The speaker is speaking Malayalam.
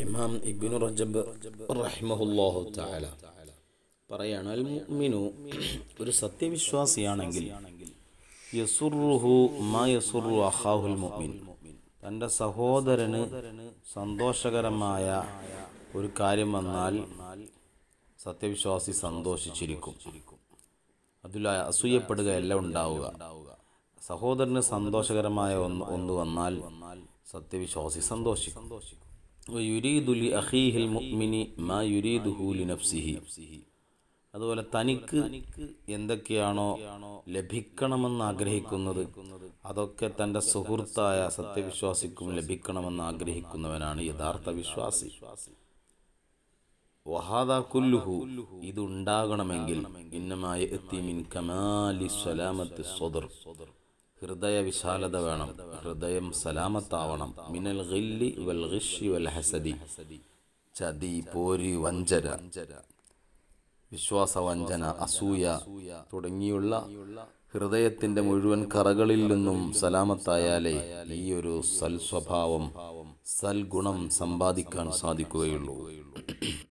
ഇമാം ഇബ്നു റജബ് റഹിമഹുല്ലാഹു തആല പറയാണ്, അൽ മുഅ്മിനു ഒരു സത്യവിശ്വാസിയാണെങ്കിൽ യസുറുഹു മാ യസുറു അഖാഹുൽ മുഅ്മിൻ, തൻ്റെ സഹോദരന് സന്തോഷകരമായ ഒരു കാര്യം വന്നാൽ സത്യവിശ്വാസി സന്തോഷിച്ചിരിക്കും. അതിൽ അസൂയപ്പെടുകയല്ല ഉണ്ടാവുക. സഹോദരന് സന്തോഷകരമായ ഒന്ന് വന്നാൽ സത്യവിശ്വാസി സന്തോഷിക്കും. യുരീദു ലി അഖീഹിൽ മുഅ്മിനി മാ യുരീദുഹു ലിനഫ്സിഹി, അതുപോലെ തനിക്ക് എന്തൊക്കെയാണോ ലഭിക്കണമെന്ന് ആഗ്രഹിക്കുന്നത് അതൊക്കെ തൻ്റെ സുഹൃത്തായ സത്യവിശ്വാസിക്കും ലഭിക്കണമെന്ന് ആഗ്രഹിക്കുന്നവനാണ് യഥാർത്ഥ വിശ്വാസി. വഹാദാ കുല്ലുഹു, ഇത് ഉണ്ടാകണമെങ്കിൽ ഇന്നമാ യഅതി മിൻ കമാലി സലാമത്തി സ്വദർ, ഹൃദയ വിശാലത വേണം, ഹൃദയം സലാമത്താവണം. മിനൽ ഗില്ലി വൽ ഗിശ്ശി വൽ ഹസദി, ചതി, പോരി, വഞ്ചന, വിശ്വാസവഞ്ചന, അസൂയ തുടങ്ങിയുള്ള ഹൃദയത്തിൻ്റെ മുഴുവൻ കറകളിൽ നിന്നും സലാമത്തായാലേ ഈ ഒരു സൽസ്വഭാവം, സൽഗുണം സമ്പാദിക്കാൻ സാധിക്കുകയുള്ളൂ.